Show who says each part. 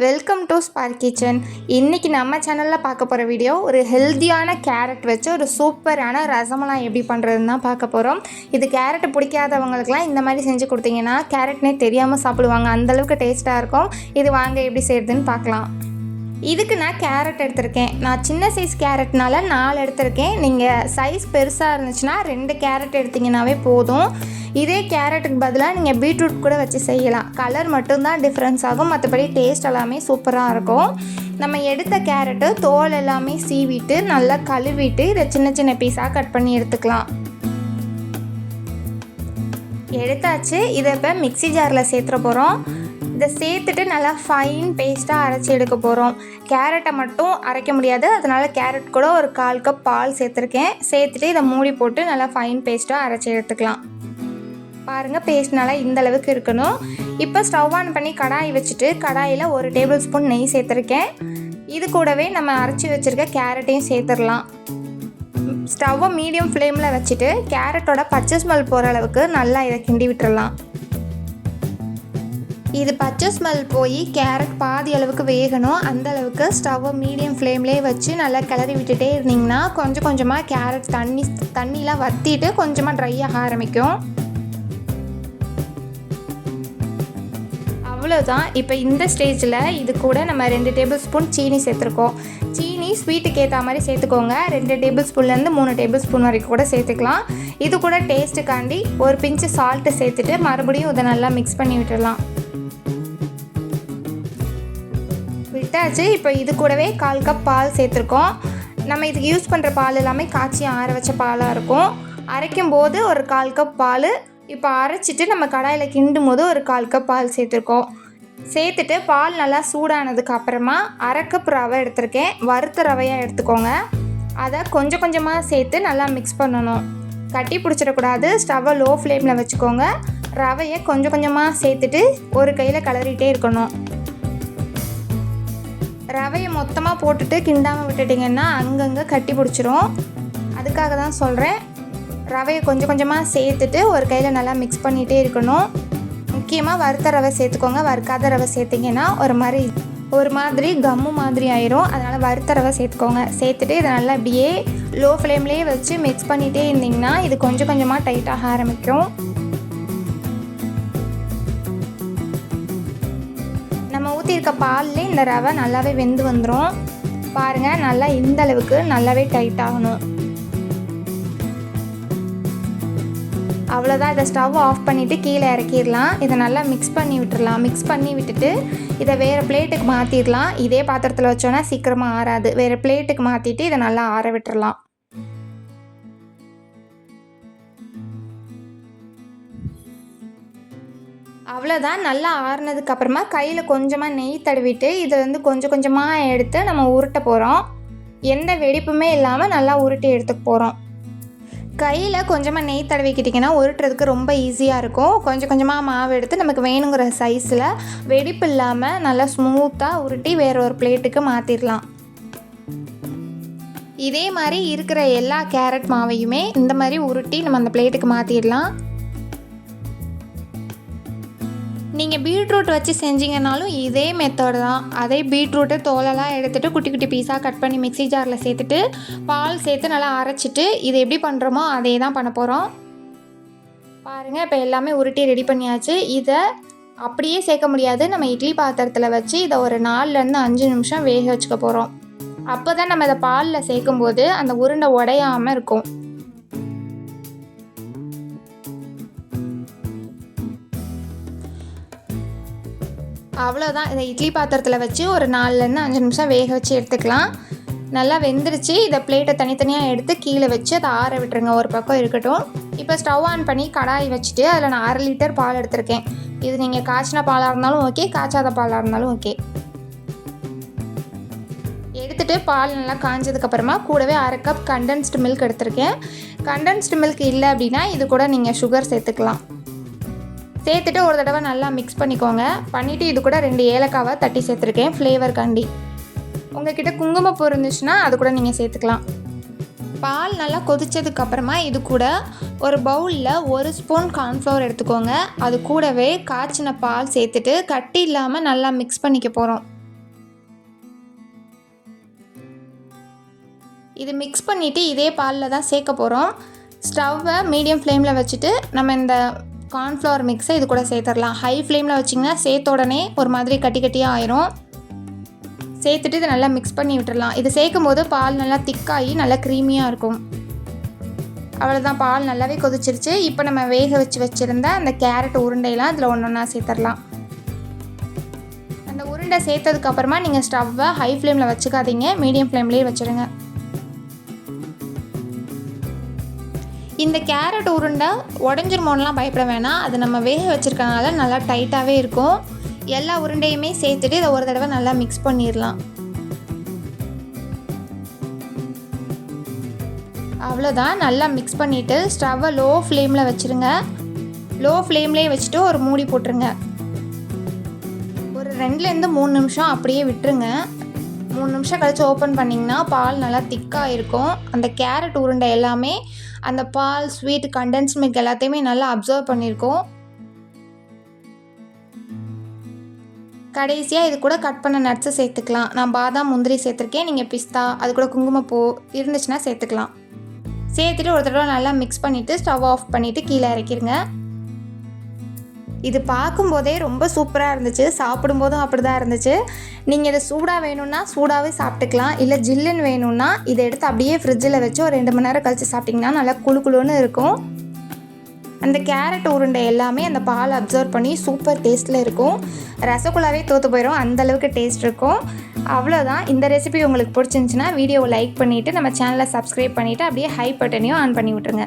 Speaker 1: Welcome to spark kitchen. இன்றைக்கி நம்ம சேனலில் பார்க்க போகிற வீடியோ ஒரு ஹெல்த்தியான கேரட் வச்சு ஒரு சூப்பரான ரசமெல்லாம் எப்படி பண்ணுறதுன்னு தான் பார்க்க போகிறோம். இது கேரட் பிடிக்காதவங்களுக்குலாம் இந்த மாதிரி செஞ்சு கொடுத்தீங்கன்னா கேரட்னே தெரியாமல் சாப்பிடுவாங்க, அந்தளவுக்கு டேஸ்ட்டாக இருக்கும். இது வாங்க எப்படி செய்கிறதுன்னு பார்க்கலாம். இதுக்கு நான் கேரட் எடுத்திருக்கேன். நான் சின்ன சைஸ் கேரட்னால 4 எடுத்திருக்கேன். நீங்கள் சைஸ் பெருசாக இருந்துச்சுன்னா 2 கேரட் எடுத்திங்கனாவே போதும். இதே கேரட்டுக்கு பதிலாக நீங்கள் பீட்ரூட் கூட வச்சு செய்யலாம். கலர் மட்டும்தான் டிஃப்ரென்ஸ் ஆகும், மற்றபடி டேஸ்ட் எல்லாமே சூப்பராக இருக்கும். நம்ம எடுத்த கேரட்டு தோல் எல்லாமே சீவிட்டு நல்லா கழுவிட்டு இதை சின்ன சின்ன பீஸாக கட் பண்ணி எடுத்துக்கலாம். எடுத்தாச்சு. இதை இப்போ மிக்ஸி ஜாரில் சேர்த்துற போகிறோம். இதை சேர்த்துட்டு நல்லா ஃபைன் பேஸ்ட்டாக அரைச்சி எடுக்க போகிறோம். கேரட்டை மட்டும் அரைக்க முடியாது, அதனால் கேரட் கூட ஒரு 1/4 கப் பால் சேர்த்துருக்கேன். சேர்த்துட்டு இதை மூடி போட்டு நல்லா ஃபைன் பேஸ்ட்டாக அரைச்சி எடுத்துக்கலாம். பாருங்கள், பேஸ்ட் நல்லா இந்த அளவுக்கு இருக்கணும். இப்போ ஸ்டவ் ஆன் பண்ணி கடாய் வச்சுட்டு கடாயில் 1 டேபிள் ஸ்பூன் நெய் சேர்த்துருக்கேன். இது கூடவே நம்ம அரைச்சி வச்சுருக்க கேரட்டையும் சேர்த்துடலாம். ஸ்டவ்வை மீடியம் ஃப்ளேமில் வச்சுட்டு கேரட்டோட பச்சை ஸ்மெல் போகிற அளவுக்கு நல்லா இதை கிண்டி விட்டுடலாம். இது பச்சை ஸ்மெல் போய் கேரட் பாதி அளவுக்கு வேகணும். அந்த அளவுக்கு ஸ்டவ்வை மீடியம் ஃப்ளேம்லேயே வச்சு நல்லா கிளறி விட்டுட்டே இருந்தீங்கன்னா கொஞ்சம் கொஞ்சமாக கேரட் தண்ணிலாம் வற்றிட்டு கொஞ்சமாக ட்ரை ஆக ஆரம்பிக்கும். அவ்வளோதான். இப்போ இந்த ஸ்டேஜில் இது கூட நம்ம 2 டேபிள் ஸ்பூன் சீனி சேர்த்துருக்கோம். சீனி ஸ்வீட்டுக்கு ஏற்ற மாதிரி சேர்த்துக்கோங்க. 2 டேபிள் ஸ்பூன்லேருந்து 3 டேபிள் ஸ்பூன் வரைக்கும் கூட சேர்த்துக்கலாம். இது கூட டேஸ்ட்டுக்காண்டி ஒரு பிஞ்சு சால்ட்டு சேர்த்துட்டு மறுபடியும் இதை நல்லா மிக்ஸ் பண்ணி விட்டுடலாம். விட்டாச்சு. இப்போ இது கூடவே 1/4 கப் பால் சேர்த்துருக்கோம். நம்ம இதுக்கு யூஸ் பண்ணுற பால் எல்லாமே காய்ச்சி ஆற வச்ச பாலாக இருக்கும். அரைக்கும் போது ஒரு 1/4 கப் பால். இப்போ அரைச்சிட்டு நம்ம கடாயில் கிண்டும் போது ஒரு 1/4 கப் பால் சேர்த்துருக்கோம். சேர்த்துட்டு பால் நல்லா சூடானதுக்கு அப்புறமா 1/2 கப் ரவை எடுத்திருக்கேன். வறுத்த ரவையாக எடுத்துக்கோங்க. அதை கொஞ்சம் கொஞ்சமாக சேர்த்து நல்லா மிக்ஸ் பண்ணணும். கட்டி பிடிச்சிடக்கூடாது. ஸ்டவ்வை லோ ஃப்ளேமில் வச்சுக்கோங்க. ரவையை கொஞ்சம் கொஞ்சமாக சேர்த்துட்டு ஒரு கையில் கிளறிட்டே இருக்கணும். ரவையை மொத்தமாக போட்டுட்டு கிண்டாமல் விட்டுட்டிங்கன்னா அங்கங்கே கட்டி பிடிச்சிரும். அதுக்காக தான் சொல்கிறேன். ரவையை கொஞ்சம் கொஞ்சமாக சேர்த்துட்டு ஒரு கையில் நல்லா மிக்ஸ் பண்ணிகிட்டே இருக்கணும். முக்கியமாக வறுத்த ரவை சேர்த்துக்கோங்க. வறுக்காத ரவை சேர்த்திங்கன்னா ஒரு மாதிரி கம்மு மாதிரி ஆயிரும். அதனால் வறுத்த ரவை சேர்த்துக்கோங்க. சேர்த்துட்டு இதை நல்லா அப்படியே லோ ஃப்ளேம்லேயே வச்சு மிக்ஸ் பண்ணிகிட்டே இருந்திங்கன்னா இது கொஞ்சம் கொஞ்சமாக டைட்டாக ஆரம்பிக்கும். நம்ம ஊற்றிருக்க பாலில் இந்த ரவை நல்லாவே வெந்து வந்துடும். பாருங்கள், நல்லா இந்த அளவுக்கு நல்லாவே டைட் ஆகணும். அவ்வளோதான். இதை ஸ்டவ் ஆஃப் பண்ணிவிட்டு கீழே இறக்கிடலாம். இதை நல்லா மிக்ஸ் பண்ணி விட்டுடலாம். மிக்ஸ் பண்ணி விட்டுட்டு இதை வேறு பிளேட்டுக்கு மாற்றிடலாம். இதே பாத்திரத்தில் வச்சோன்னா சீக்கிரமாக ஆறாது. வேறு பிளேட்டுக்கு மாற்றிட்டு இதை நல்லா ஆற விட்டுடலாம். அவ்வளோதான். நல்லா ஆறுனதுக்கப்புறமா கையில் கொஞ்சமாக நெய் தடவிட்டு இதை கொஞ்சம் கொஞ்சமாக எடுத்து நம்ம உருட்ட போகிறோம். எந்த வெடிப்புமே இல்லாமல் நல்லா உருட்டி எடுத்துக்க போகிறோம். கையில் கொஞ்சமாக நெய் தடவிக்கிட்டிங்கன்னா உருட்டுறதுக்கு ரொம்ப ஈஸியாக இருக்கும். கொஞ்சம் கொஞ்சமாக மாவு எடுத்து நமக்கு வேணுங்கிற சைஸில் வெடிப்பு இல்லாமல் நல்லா ஸ்மூத்தாக உருட்டி வேறு ஒரு பிளேட்டுக்கு மாற்றிடலாம். இதே மாதிரி இருக்கிற எல்லா கேரட் மாவையுமே இந்த மாதிரி உருட்டி நம்ம அந்த பிளேட்டுக்கு மாற்றிடலாம். நீங்கள் பீட்ரூட் வச்சு செஞ்சிங்கனாலும் இதே மெத்தட் தான். அதே பீட்ரூட்டை தோலெல்லாம் எடுத்துகிட்டு குட்டி குட்டி பீஸாக கட் பண்ணி மிக்ஸி ஜாரில் சேர்த்துட்டு பால் சேர்த்து நல்லா அரைச்சிட்டு இது எப்படி பண்ணுறோமோ அதே தான் பண்ண போகிறோம். பாருங்கள், இப்போ எல்லாமே உருட்டி ரெடி பண்ணியாச்சு. இதை அப்படியே சேர்க்க முடியாது. நம்ம இட்லி பாத்திரத்தில் வச்சு இதை ஒரு 4லேருந்து 5 நிமிஷம் வேக வச்சுக்க போகிறோம். அப்போ தான் நம்ம இதை பாலில் சேர்க்கும்போது அந்த உருண்டை உடையாமல் இருக்கும். அவ்வளோதான். இதை இட்லி பாத்திரத்தில் வச்சு ஒரு 4லேருந்து 5 நிமிஷம் வேக வச்சு எடுத்துக்கலாம். நல்லா வெந்துருச்சு. இதை பிளேட்டை தனித்தனியாக எடுத்து கீழே வச்சு அதை ஆற விட்டுருங்க. ஒரு பக்கம் இருக்கட்டும். இப்போ ஸ்டவ் ஆன் பண்ணி கடாய் வச்சுட்டு அதில் நான் 1/2 லிட்டர் பால் எடுத்திருக்கேன். இது நீங்கள் காய்ச்சின பாலாக இருந்தாலும் ஓகே, காய்ச்சாத பாலாக இருந்தாலும் ஓகே. எடுத்துகிட்டு பால் நல்லா காய்ஞ்சதுக்கப்புறமா கூடவே 1/2 கப் கண்டென்ஸ்டு மில்க் எடுத்திருக்கேன். கண்டென்ஸ்டு மில்க் இல்லை அப்படின்னா இது கூட நீங்கள் சுகர் சேர்த்துக்கலாம். சேர்த்துட்டு ஒரு தடவை நல்லா மிக்ஸ் பண்ணிக்கோங்க. பண்ணிவிட்டு இது கூட 2 ஏலக்காவை தட்டி சேர்த்துருக்கேன் ஃப்ளேவர் காண்டி. உங்கள்கிட்ட குங்குமப்பூ இருந்துச்சுன்னா அது கூட நீங்கள் சேர்த்துக்கலாம். பால் நல்லா கொதித்ததுக்கப்புறமா இது கூட ஒரு பவுலில் 1 ஸ்பூன் கார்ன்ஃப்ளவர் எடுத்துக்கோங்க. அது கூடவே காய்ச்சின பால் சேர்த்துட்டு கட்டி இல்லாமல் நல்லா மிக்ஸ் பண்ணிக்க போகிறோம். இது மிக்ஸ் பண்ணிவிட்டு இதே பாலில் தான் சேர்க்க போகிறோம். ஸ்டவ்வை மீடியம் ஃப்ளேமில் வச்சுட்டு நம்ம இந்த கார்ன்ஃப்ளவர் மிக்ஸை இது கூட சேர்த்துடலாம். ஹை ஃப்ளேமில் வச்சிங்கன்னா சேர்த்த உடனே ஒரு மாதிரி கட்டி கட்டியாக ஆயிரும். சேர்த்துட்டு இதை நல்லா மிக்ஸ் பண்ணி விட்டுடலாம். இது சேர்க்கும் போது பால் நல்லா திக்காகி நல்லா க்ரீமியாக இருக்கும். அவ்வளோதான், பால் நல்லாவே கொதிச்சிருச்சு. இப்போ நம்ம வேக வச்சுருந்த அந்த கேரட் உருண்டையெல்லாம் இதில் ஒன்று ஒன்றா சேர்த்துடலாம். அந்த உருண்டை சேர்த்ததுக்கப்புறமா நீங்கள் ஸ்டவ்வை ஹை ஃப்ளேமில் வச்சுக்காதீங்க, மீடியம் ஃப்ளேம்லேயே வச்சுருங்க. இந்த கேரட் உருண்டை உடஞ்சிருமோன்னெலாம் பயப்பட வேணாம். அது நம்ம வேக வச்சுருக்கனால நல்லா டைட்டாகவே இருக்கும். எல்லா உருண்டையுமே சேர்த்துட்டு இதை ஒரு தடவை நல்லா மிக்ஸ் பண்ணிடலாம். அவ்வளோதான், நல்லா மிக்ஸ் பண்ணிவிட்டு ஸ்டவ்வை லோ ஃப்ளேமில் வச்சுருங்க. லோ ஃப்ளேம்லேயே வச்சுட்டு ஒரு மூடி போட்டுருங்க. ஒரு 2லேருந்து 3 நிமிஷம் அப்படியே விட்டுருங்க. 3 நிமிஷம் கழித்து ஓப்பன் பண்ணிங்கன்னா பால் நல்லா திக்காக இருக்கும். அந்த கேரட் உருண்டை எல்லாமே அந்த பால், ஸ்வீட், கண்டென்ஸ் மில்க் எல்லாத்தையுமே நல்லா அப்சர்வ் பண்ணியிருக்கோம். கடைசியாக இது கூட கட் பண்ண நட்ஸை சேர்த்துக்கலாம். நான் பாதாம், முந்திரி சேர்த்துருக்கேன். நீங்கள் பிஸ்தா, அது கூட குங்குமப்பூ இருந்துச்சுன்னா சேர்த்துக்கலாம். சேர்த்துட்டு ஒரு தடவை நல்லா மிக்ஸ் பண்ணிவிட்டு ஸ்டவ் ஆஃப் பண்ணிவிட்டு கீழே இறக்கிடுங்க. இது பார்க்கும்போதே ரொம்ப சூப்பராக இருந்துச்சு. சாப்பிடும்போதும் அப்படி தான் இருந்துச்சு. நீங்கள் இதை சூடாக வேணும்னா சூடாகவே சாப்பிட்டுக்கலாம். இல்லை ஜில்லுன்னு வேணும்னா இதை எடுத்து அப்படியே ஃப்ரிட்ஜில் வச்சு ஒரு 2 மணி நேரம் கழித்து சாப்பிட்டிங்கன்னா நல்லா குளுன்னு இருக்கும். அந்த கேரட் உருண்டை எல்லாமே அந்த பால் அப்சர்வ் பண்ணி சூப்பர் டேஸ்ட்டில் இருக்கும். ரசகுல்லாவே தோற்று போயிடும், அந்தளவுக்கு டேஸ்ட் இருக்கும். அவ்வளோதான். இந்த ரெசிபி உங்களுக்கு பிடிச்சிருந்துச்சின்னா வீடியோவை லைக் பண்ணிவிட்டு நம்ம சேனலை சப்ஸ்கிரைப் பண்ணிவிட்டு அப்படியே ஹை பட்டனையும் ஆன் பண்ணி விட்டுருங்க.